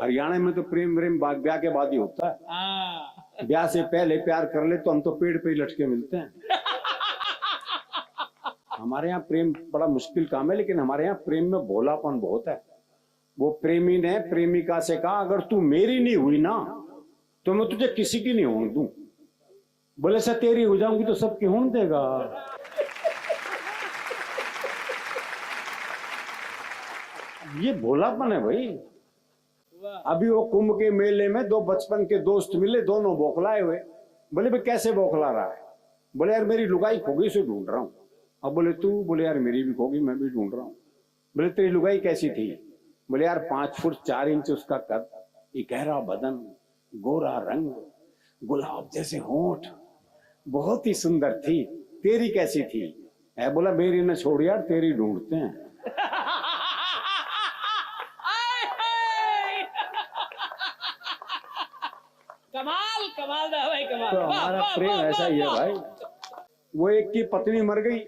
हरियाणा में तो प्रेम प्रेम ब्याह के बाद ही होता है। ब्याह से पहले प्यार कर ले तो हम तो पेड़ पे ही लटके मिलते हैं। हमारे यहाँ प्रेम बड़ा मुश्किल काम है, लेकिन हमारे यहाँ प्रेम में भोलापन बहुत है। वो प्रेमी ने प्रेमिका से कहा, अगर तू मेरी नहीं हुई ना तो मैं तुझे किसी की नहीं होने दूं। बोले सर तेरी हो जाऊंगी तो सबकी होने देगा। ये भोलापन है भाई। अभी वो कुंभ के मेले में दो बचपन के दोस्त मिले, दोनों बौखलाए हुए। बोले भाई कैसे बौखला रहा है? बोले यार मेरी लुगाई खोगी से ढूंढ रहा हूँ। अब बोले तू? बोले यार मेरी भी खोगी, मैं भी ढूंढ रहा हूँ। बोले तेरी लुगाई कैसी थी? बोले यार 5 फुट 4 इंच उसका कद, गहरा बदन, गोरा रंग, गुलाब जैसे होंठ, बहुत ही सुंदर थी। तेरी कैसी थी? है बोला मेरी न छोड़ यार, तेरी ढूंढते हैं। कमाल कमाल है भाई, कमाल। तो हमारा प्रेम ऐसा ही है भाई। वो एक की पत्नी मर गई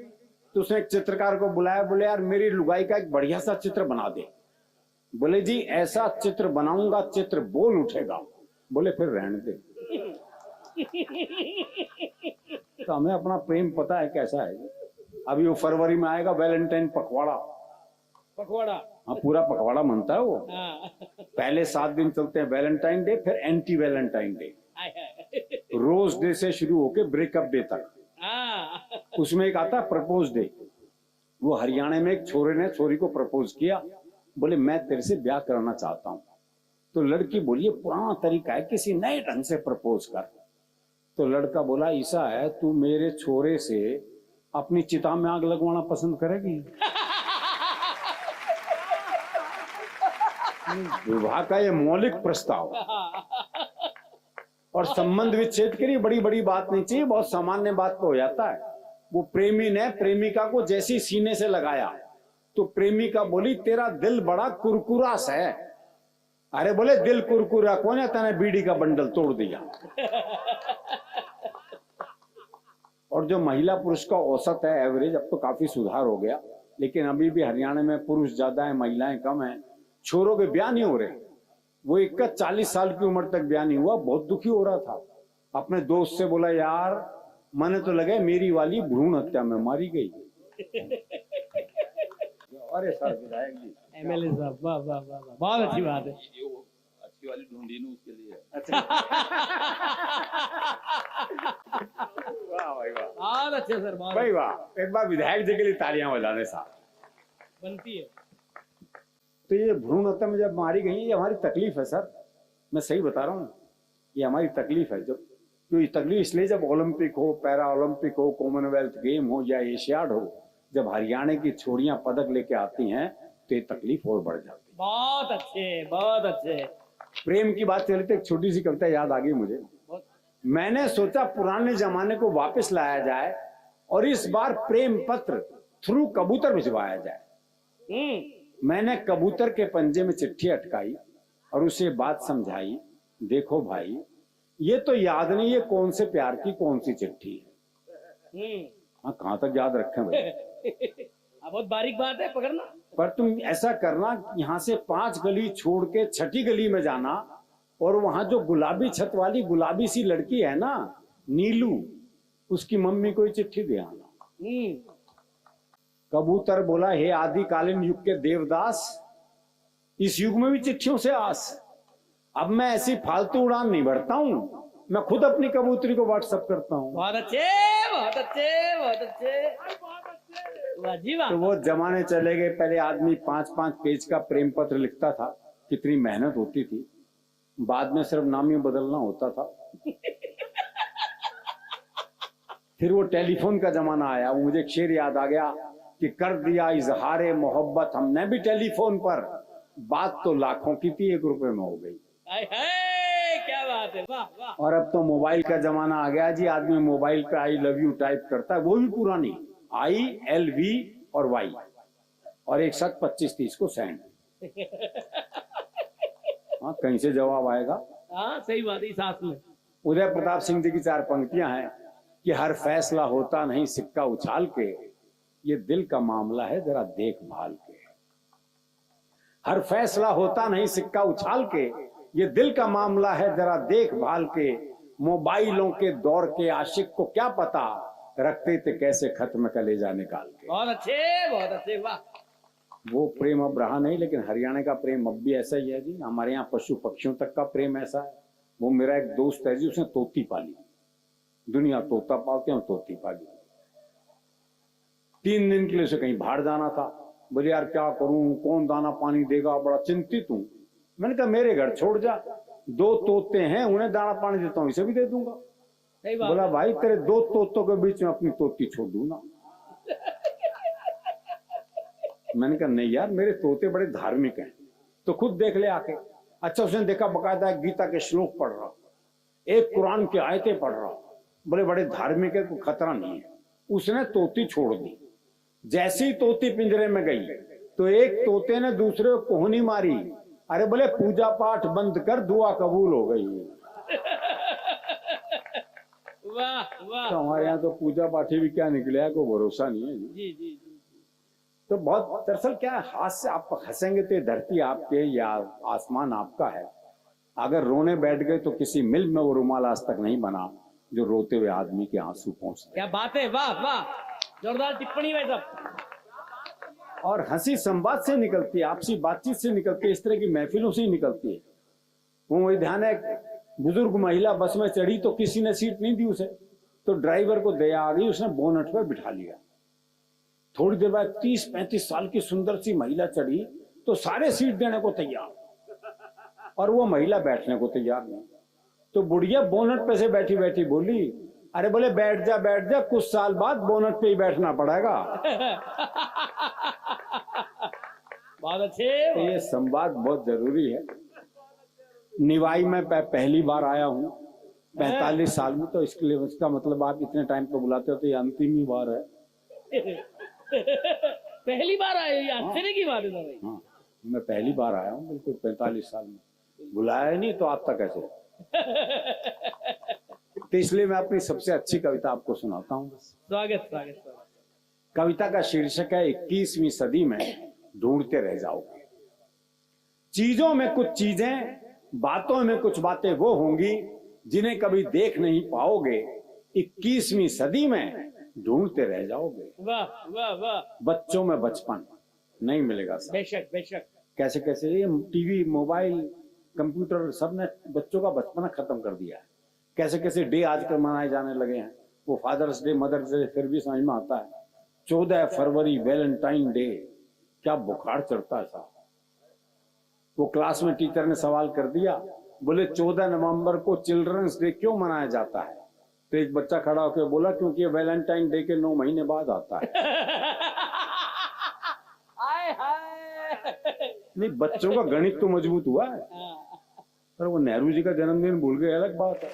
तो उसने एक चित्रकार को बुलाया, बोले यार मेरी लुगाई का एक बढ़िया सा चित्र बना दे। बोले जी ऐसा चित्र बनाऊंगा चित्र बोल उठेगा। बोले फिर रहने दे। तो हमें अपना प्रेम पता है कैसा है। अभी वो फरवरी में आएगा वैलेंटाइन पखवाड़ा। पखवाड़ा? हाँ पूरा पखवाड़ा मनता है वो। पहले 7 दिन चलते हैं वैलेंटाइन डे, फिर anti valentine day, rose day से शुरू होके ब्रेकअप डे तक। उसमें एक आता है प्रपोज डे। वो हरियाणा में एक छोरे ने छोरी को प्रपोज किया, बोले मैं तेरे से ब्याह करना चाहता हूँ। तो लड़की बोली पुराना तरीका है, किसी नए ढंग से प्रपोज कर। तो लड़का बोला ऐसा है, तू मेरे छोरे से अपनी चिता में आग लगवाना पसंद करेगी? विवाह का ये मौलिक प्रस्ताव और संबंध विच्छेद के लिए बड़ी बड़ी बात नहीं चाहिए, बहुत सामान्य बात पे हो जाता है। वो प्रेमी ने प्रेमिका को जैसी सीने से लगाया तो प्रेमिका बोली तेरा दिल बड़ा कुरकुरा सा है। अरे बोले दिल कुरकुरा कौन है, तने बीड़ी का बंडल तोड़ दिया। और जो महिला पुरुष का औसत है एवरेज, अब तो काफी सुधार हो गया, लेकिन अभी भी हरियाणा में पुरुष ज्यादा है महिलाएं कम है। छोरों के ब्याह नहीं हो रहे। वो एक का 40 साल की उम्र तक ब्याह नहीं हुआ, बहुत दुखी हो रहा था। अपने दोस्त से बोला यार मैंने तो लगे मेरी वाली भ्रूण हत्या में मारी गई। अरे सर विधायक जी, एमएलए साहब, वाह वाह वाह, बहुत अच्छी बात है। अच्छी वाली ढूंढी ना उसके लिए। अच्छा वाह भाई वाह, बहुत अच्छे सर, बहुत भाई वाह। एक बार विधायक जी के लिए तालियां बजाने साहब। बनती है। तो ये भ्रूण हत्या में जब मारी गई, ये हमारी तकलीफ है सर, मैं सही बता रहा हूँ, ये हमारी तकलीफ है। जब तो ये तकलीफ इसलिए जब ओलंपिक हो, पैरा ओलंपिक हो, कॉमनवेल्थ गेम हो या एशियाड हो, जब हरियाणा की छोरियां पदक लेके आती हैं तो ये तकलीफ और बढ़ जाती है। बहुत अच्छे, बहुत अच्छे। प्रेम की बात चलते एक छोटी सी कविता याद आ गई मुझे। मैंने सोचा पुराने जमाने को वापस लाया जाए और इस बार प्रेम पत्र थ्रू कबूतर भिजवाया जाए। मैंने कबूतर के पंजे में चिट्ठी अटकाई और उसे बात समझाई, देखो भाई ये तो याद नहीं है कौन से प्यार की कौन सी चिट्ठी है। हाँ कहाँ तक याद रखें भाई। बहुत बारीक बात है, पकड़ना। पर तुम ऐसा करना, यहाँ से 5 गली छोड़ के 6ठी गली में जाना और वहां जो गुलाबी छत वाली गुलाबी सी लड़की है ना नीलू, उसकी मम्मी को चिट्ठी दे आना। कबूतर बोला हे आदिकालीन युग के देवदास, इस युग में भी चिट्ठियों से आस। अब मैं ऐसी फालतू उड़ान नहीं भरता हूँ, मैं खुद अपनी कबूतरी को व्हाट्सएप करता हूँ। बहुत अच्छे, बहुत अच्छे, बहुत अच्छे, वाह जी वाह। तो वो जमाने चले गए, पहले आदमी 5-5 पेज का प्रेम पत्र लिखता था, कितनी मेहनत होती थी, बाद में सिर्फ नाम ही बदलना होता था। फिर वो टेलीफोन का जमाना आया। वो मुझे एक शेर याद आ गया कि कर दिया इजहारे मोहब्बत हमने भी टेलीफोन पर, बात तो लाखों की थी 1 रुपए में हो गई। क्या बात है, वाह वाह। और अब तो मोबाइल का जमाना आ गया जी, आदमी मोबाइल पे आई लव यू टाइप करता है, वो भी पुरानी ILV और Y, और एक साथ 25-30 को सेंड। हाँ कहीं से जवाब आएगा। हाँ सही बात है। साथ में उदय प्रताप सिंह जी की 4 पंक्तियां हैं कि हर फैसला होता नहीं सिक्का उछाल के, ये दिल का मामला है जरा देखभाल के। हर फैसला होता नहीं सिक्का उछाल के, ये दिल का मामला है जरा देखभाल के। मोबाइलों के दौर के आशिक को क्या पता, रखते थे कैसे खत्म कलेजा निकाल के। बहुत अच्छे, वाह। वो प्रेम अब रहा नहीं, लेकिन हरियाणा का प्रेम अब भी ऐसा ही है जी। हमारे यहाँ पशु पक्षियों तक का प्रेम ऐसा है। वो मेरा एक दोस्त है जी, उसने तोती पाली। दुनिया तोता पालते हैं, तोती पाली। 3 दिन के लिए उसे कहीं बाहर जाना था। बोले यार क्या करूं, कौन दाना पानी देगा, बड़ा चिंतित हूं। मैंने कहा मेरे घर छोड़ जा, 2 तोते हैं, उन्हें दाना पानी देता हूं, इसे भी दे दूंगा। बोला भाई तेरे 2 तोतों के बीच में अपनी तोती छोड़ दूं ना। मैंने कहा नहीं यार, मेरे तोते बड़े धार्मिक हैं, तो खुद देख ले आके। अच्छा, उसने देखा बकायदा गीता के श्लोक पढ़ रहा, एक कुरान की आयतें पढ़ रहा। बोले बड़े धार्मिक है, कोई खतरा नहीं है। उसने तोती छोड़ दी। जैसी ही तोती पिंजरे में गई तो एक तोते ने दूसरे को कोहनी मारी। अरे बोले पूजा पाठ बंद कर, दुआ कबूल हो गई। वाह वाह। तो हमारे यहाँ तो पूजा पाठी भी क्या निकले है, कोई भरोसा नहीं है जी जी। तो बहुत दरअसल क्या है, हाथ से आप हंसेंगे तो धरती आपके या आसमान आपका है। अगर रोने बैठ गए तो किसी मिल में वो रुमाल आज तक नहीं बना जो रोते हुए आदमी के आंसू पहुंचते। क्या बात है, वाह वाह, जोरदार टिप्पणी भाई साहब। और हंसी संवाद से निकलती है, आपसी बातचीत से निकलती है, इस तरह की महफिलों से ही निकलती है। वो वही ध्यान है, बुजुर्ग महिला बस में चढ़ी तो किसी ने सीट नहीं दी उसे, तो ड्राइवर को दया आ गई, उसने बोनट पर बिठा लिया। थोड़ी देर बाद 30-35 साल की सुंदर सी महिला चढ़ी तो सारे सीट देने को तैयार, और वो महिला बैठने को तैयार नहीं। तो बुढ़िया बोनट पे से बैठी बैठी बोली, अरे बोले बैठ जा, कुछ साल बाद बोनट पे ही बैठना पड़ेगा। बहुत अच्छे। तो ये संवाद बहुत जरूरी है। निवाई में पहली बार आया हूँ 45 साल में, तो इसके लिए इसका मतलब आप इतने टाइम पे बुलाते हो तो ये अंतिम ही बार है। पहली बार आए, ये आश्चर्य की बात है भाई। हाँ, मैं पहली बार आया हूँ बिल्कुल 45 साल में। बुलाया नहीं तो आप तक कैसे। तो इसलिए मैं अपनी सबसे अच्छी कविता आपको सुनाता हूँ। स्वागत स्वागत स्वागत। कविता का शीर्षक है 21वीं सदी में ढूंढते रह जाओगे। चीजों में कुछ चीजें, बातों में कुछ बातें वो होंगी जिन्हें कभी देख नहीं पाओगे। 21वीं सदी में ढूंढते रह जाओगे। वाह वाह वाह। बच्चों में बचपन नहीं मिलेगा सर। बेशक बेशक। कैसे कैसे ये टीवी, मोबाइल, कंप्यूटर सब ने बच्चों का बचपना खत्म कर दिया है। कैसे कैसे डे आजकल मनाए जाने लगे हैं। वो फादर्स डे, मदर्स डे फिर भी समझ में आता है। 14 फरवरी वैलेंटाइन डे, क्या बुखार चढ़ता है साहब। वो क्लास में टीचर ने सवाल कर दिया, बोले 14 नवंबर को चिल्ड्रंस डे क्यों मनाया जाता है? तो एक बच्चा खड़ा होकर बोला क्योंकि ये वैलेंटाइन डे के 9 महीने बाद आता है। हाय हाय। नहीं, बच्चों का गणित तो मजबूत हुआ है। पर वो नेहरू जी का जन्मदिन भूल गए, अलग बात है।